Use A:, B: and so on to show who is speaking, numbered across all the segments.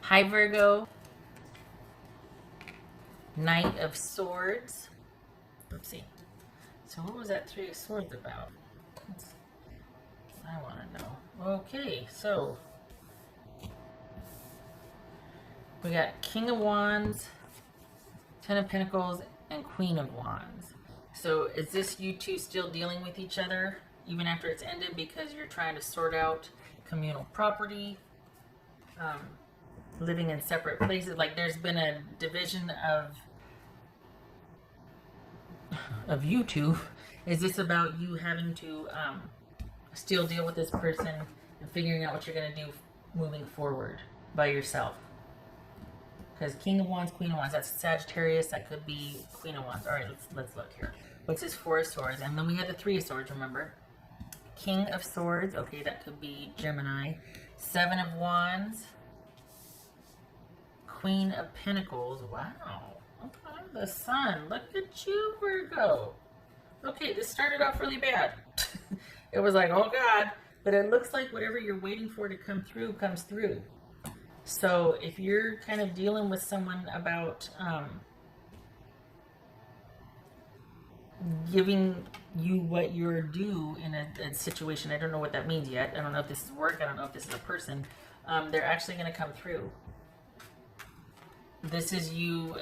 A: Hi Virgo, Knight of Swords. Oopsie. So what was that Three of Swords about? I want to know. Okay, so we got King of Wands, Ten of Pentacles, and Queen of Wands. So is this you two still dealing with each other even after it's ended because you're trying to sort out communal property, living in separate places? Like there's been a division of you two. Is this about you having to still deal with this person and figuring out what you're going to do moving forward by yourself? Because King of Wands, Queen of Wands, that's Sagittarius. That could be Queen of Wands. All right, let's look here. What's this Four of Swords? And then we had the Three of Swords, remember? King of Swords. Okay, that could be Gemini. Seven of Wands. Queen of Pentacles. Wow. Okay, the Sun. Look at you, Virgo. Okay, this started off really bad. It was like, oh God. But it looks like whatever you're waiting for to come through comes through. So if you're kind of dealing with someone about giving you what you're due in a situation, I don't know what that means yet. I don't know if this is work. I don't know if this is a person. They're actually going to come through. This is you.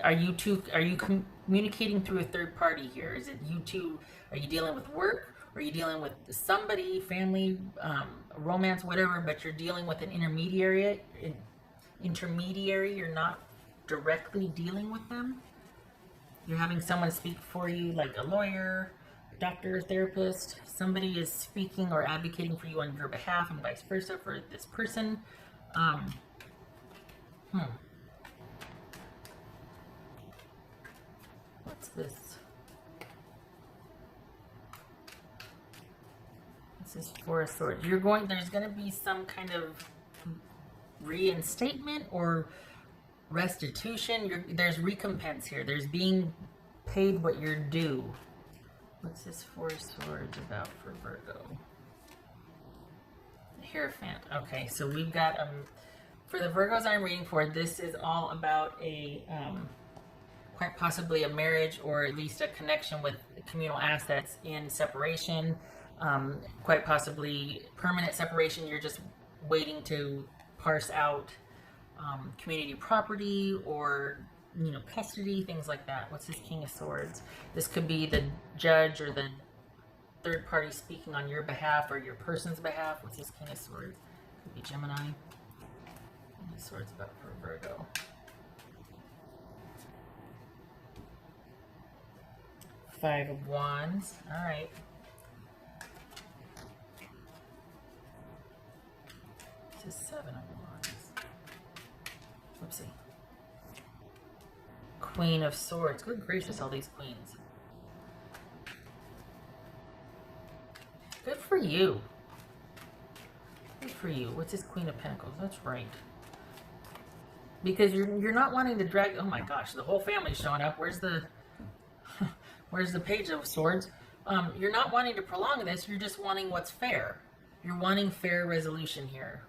A: Are you communicating through a third party here? Is it you two? Are you dealing with work? Or are you dealing with somebody, family, romance, whatever? But you're dealing with an intermediary. You're not directly dealing with them. You're having someone speak for you, like a lawyer, doctor, therapist. Somebody is speaking or advocating for you on your behalf, and vice versa for this person. What's this? This is Four of Swords. There's going to be some kind of reinstatement or restitution. There's recompense here. There's being paid what you're due. What's this Four of Swords about for Virgo? The Hierophant. Okay, so we've got for the Virgos I'm reading for, this is all about a quite possibly a marriage, or at least a connection with communal assets in separation. Quite possibly permanent separation. You're just waiting to parse out community property or custody, things like that. What's this King of Swords? This could be the judge or the third party speaking on your behalf or your person's behalf. What's this King of Swords? Could be Gemini. King of Swords about for Virgo. Five of Wands. All right. This is Seven of Wands. Whoopsie. Queen of Swords. Good gracious, all these queens. Good for you. Good for you. What's this Queen of Pentacles? That's right. Because you're not wanting to drag. Oh my gosh, the whole family's showing up. Where's the Page of Swords? You're not wanting to prolong this. You're just wanting what's fair. You're wanting fair resolution here.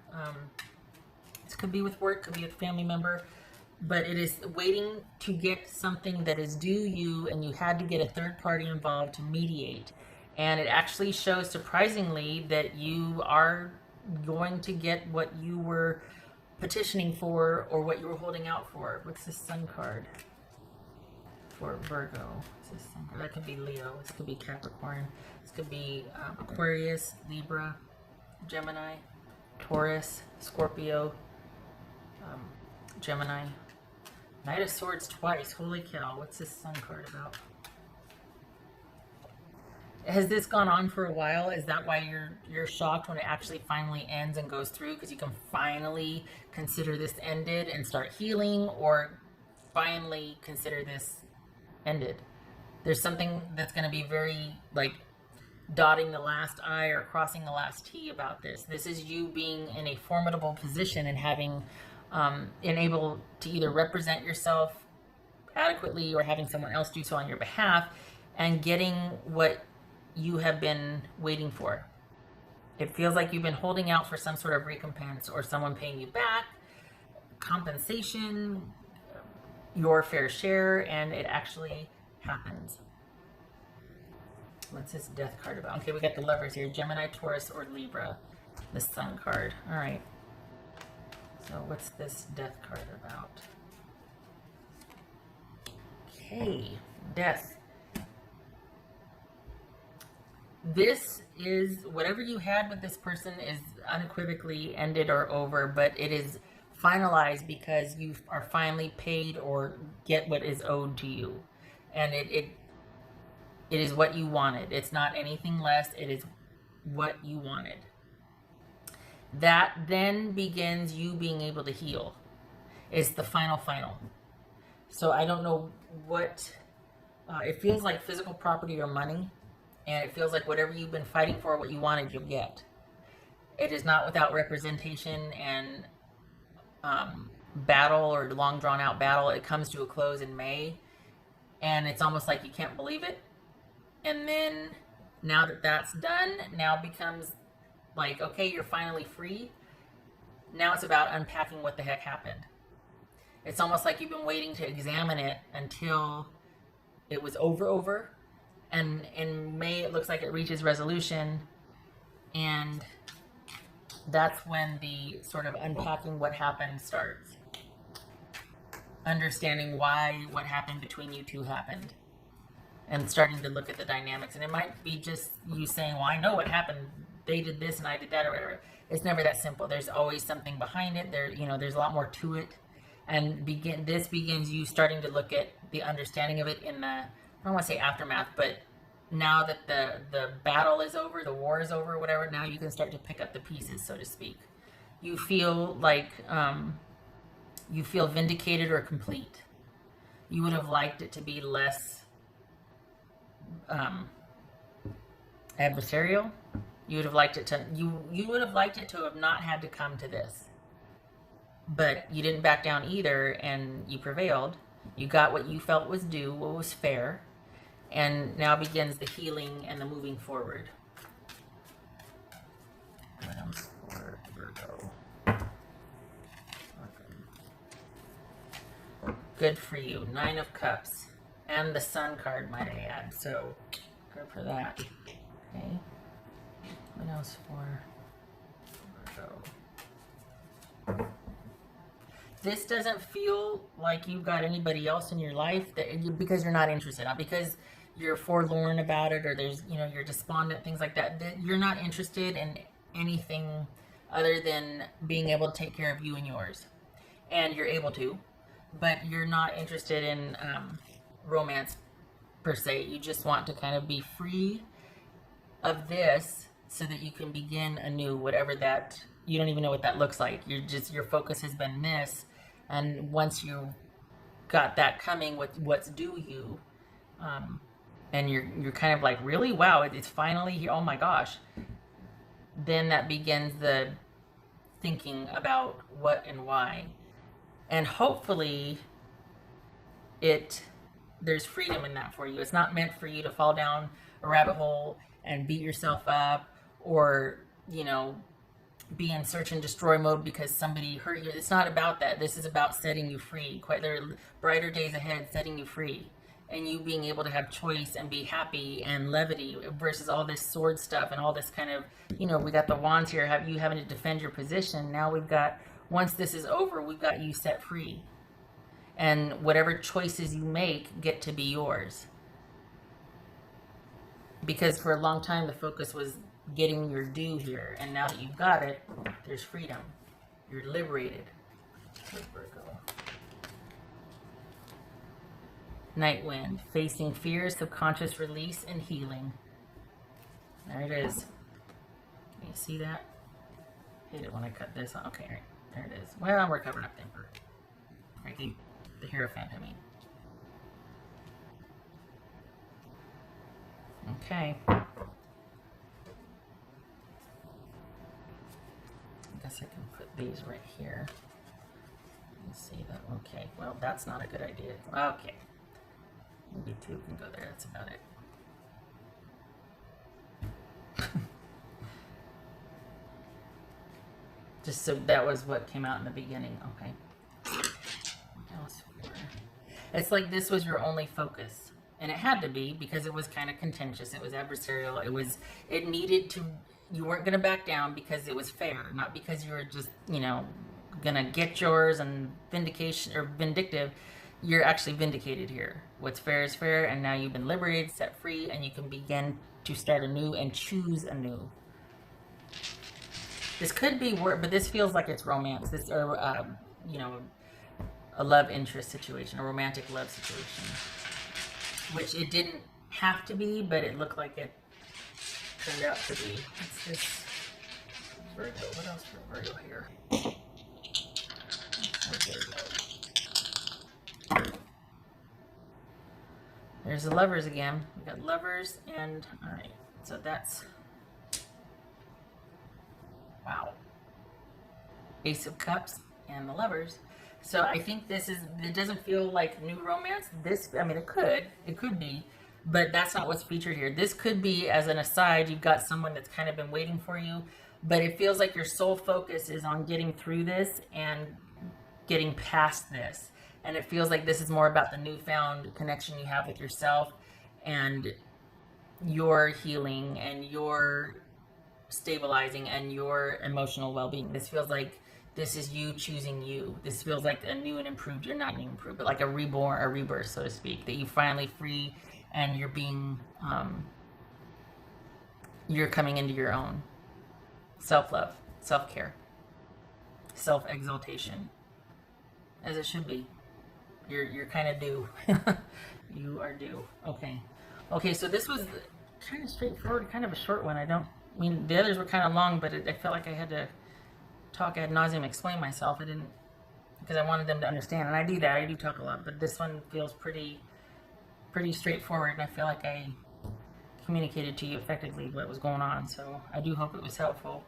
A: This could be with work, could be with a family member, but it is waiting to get something that is due you, and you had to get a third party involved to mediate. And it actually shows, surprisingly, that you are going to get what you were petitioning for or what you were holding out for. What's this Sun card for Virgo? What's this Sun card? That could be Leo. This could be Capricorn. This could be Aquarius, Libra, Gemini, Taurus, Scorpio, Gemini. Knight of Swords twice. Holy cow. What's this Sun card about? Has this gone on for a while? Is that why you're shocked when it actually finally ends and goes through? Because you can finally consider this ended and start healing, or finally consider this ended? There's something that's going to be very, like, dotting the last I or crossing the last T about this. This is you being in a formidable position and having able to either represent yourself adequately or having someone else do so on your behalf and getting what you have been waiting for. It feels like you've been holding out for some sort of recompense or someone paying you back. compensation, your fair share, and it actually happens. What's this death card about? Okay, we got the lovers here. Gemini, Taurus, or Libra. The sun card. All right. So what's this death card about? Okay, death. This is, whatever you had with this person is unequivocally ended or over, but it is finalized because you are finally paid or get what is owed to you. And it is what you wanted. It's not anything less. It is what you wanted. That then begins you being able to heal. It's the final. So I don't know what, it feels like physical property or money. And it feels like whatever you've been fighting for, what you wanted, you'll get. It is not without representation and battle or long drawn out battle. It comes to a close in May. And it's almost like you can't believe it. And then now that that's done, now becomes like, okay, you're finally free. Now it's about unpacking what the heck happened. It's almost like you've been waiting to examine it until it was over. And in May, it looks like it reaches resolution. And that's when the sort of unpacking what happened starts. Understanding why what happened between you two happened. And starting to look at the dynamics. And it might be just you saying, well, I know what happened. They did this and I did that or whatever. It's never that simple. There's always something behind it. There's a lot more to it. And this begins you starting to look at the understanding of it in the, I don't want to say aftermath, but now that the battle is over, the war is over, whatever, now you can start to pick up the pieces, so to speak. You feel like, you feel vindicated or complete. You would have liked it to be less adversarial. You would have liked it to, you would have liked it to have not had to come to this. But you didn't back down either, and you prevailed. You got what you felt was due, what was fair. And now begins the healing and the moving forward. For Virgo. Good for you. 9 of Cups. And the Sun card, might I add. So, good for that. Okay. What else for Virgo? This doesn't feel like you've got anybody else in your life because you're not interested, not because you're forlorn about it or there's, you're despondent, things like that. You're not interested in anything other than being able to take care of you and yours. And you're able to, but you're not interested in romance per se. You just want to kind of be free of this so that you can begin anew, whatever that, you don't even know what that looks like. Your focus has been this. And once you got that coming with what's due you, and you're kind of like, really? Wow, it's finally here. Oh my gosh. Then that begins the thinking about what and why. And hopefully there's freedom in that for you. It's not meant for you to fall down a rabbit hole and beat yourself up or, be in search and destroy mode because somebody hurt you. It's not about that. This is about setting you free. There are brighter days ahead, setting you free. And you being able to have choice and be happy and levity versus all this sword stuff and all this kind of, we got the wands here, you having to defend your position. Now we've got, once this is over, we've got you set free. And whatever choices you make get to be yours. Because for a long time, the focus was getting your due here. And now that you've got it, there's freedom. You're liberated. Virgo. Night Wind. Facing fear, subconscious release, and healing. There it is. Can you see that? Hate it when I cut this on. Okay, right. There it is. Well, we're covering up temper. Right, the Hierophant, I mean. Okay. I guess I can put these right here. Let's see that. Okay, well, that's not a good idea. Okay. Maybe 2 can go there. That's about it. Just so that was what came out in the beginning. Okay. else here? It's like this was your only focus. And it had to be, because it was kind of contentious. It was adversarial. It needed to, you weren't going to back down because it was fair, not because you were just, you know, going to get yours and vindication or vindictive. You're actually vindicated here. What's fair is fair, and now you've been liberated, set free, and you can begin to start anew and choose anew. This could be work, but this feels like it's romance. This, or you know, a love interest situation, a romantic love situation, which it didn't have to be, but it looked like it turned out to be. It's this Virgo. What else for Virgo here? There's the lovers again. We got lovers, and all right. So that's, wow. Ace of Cups and the lovers. So I think this is, it doesn't feel like new romance. This, I mean, it could be, but that's not what's featured here. This could be, as an aside, you've got someone that's kind of been waiting for you, but it feels like your sole focus is on getting through this and getting past this. And it feels like this is more about the newfound connection you have with yourself and your healing and your stabilizing and your emotional well-being. This feels like this is you choosing you. This feels like a new and improved, you're not new and improved, but like a reborn, a rebirth, so to speak, that you finally free and you're being, you're coming into your own self-love, self-care, self-exaltation, as it should be. You're kind of due. You are due. Okay, so this was kind of straightforward, kind of a short one. I mean, the others were kind of long, but I felt like I had to talk ad nauseum, explain myself. I didn't, because I wanted them to understand, and I do that. I do talk a lot, but this one feels pretty straightforward, and I feel like I communicated to you effectively what was going on. So I do hope it was helpful.